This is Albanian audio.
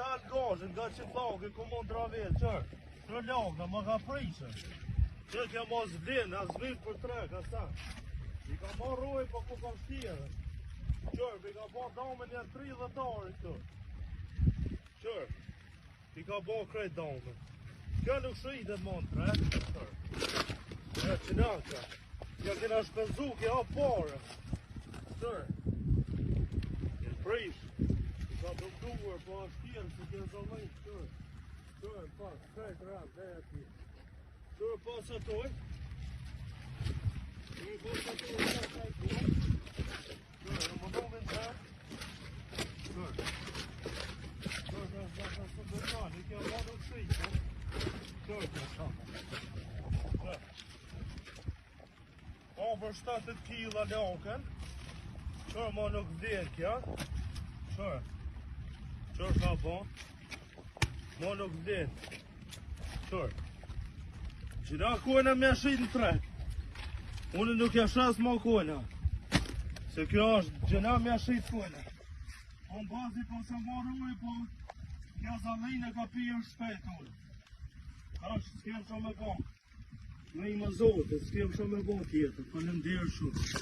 dalë gazhin nga që thake ku mund travel, qërë. Të lagë, më ka prishë. Që kja mos vlen, as vit për trek, as ta. I ka marrë roj, po ku ka shtjere. Qërë, i ka ba damen janë 30 orë këtu. Qërë, i ka ba krejt damen. Kjo nuk shritet montre, qërë. Ja, që naka. Ja kena shpenzu, kja pare. Qërë. Kja prish. I ka dëmduar, po a shtjerë, se kja zalajt, qërë. Qërë, pas, krejt rap, dhe ati. Qërë, pas atoj. Qërë, pas atoj, pas atoj. Qërë, në më domin të. Qërë. Qërë, së dërman, i kja va nuk shritë. Qërë, kja shama. Qërë. Over 70 kila laken. Qërë ma nuk vlen kja. Qërë. Qërë ka bon. Ma nuk vlen. Qërë. Qëra kojna me shrit në trek. Unë nuk ja shas ma kojna. Se kjo është gjena me shrit kojna. Po në bazi po se marë ujë, po kja zalejnë ka pijë shpejt ujë. Ashtë, s'kem që me bon. Me i më zote, s'kem që me bon tjetër, falemderë shumë.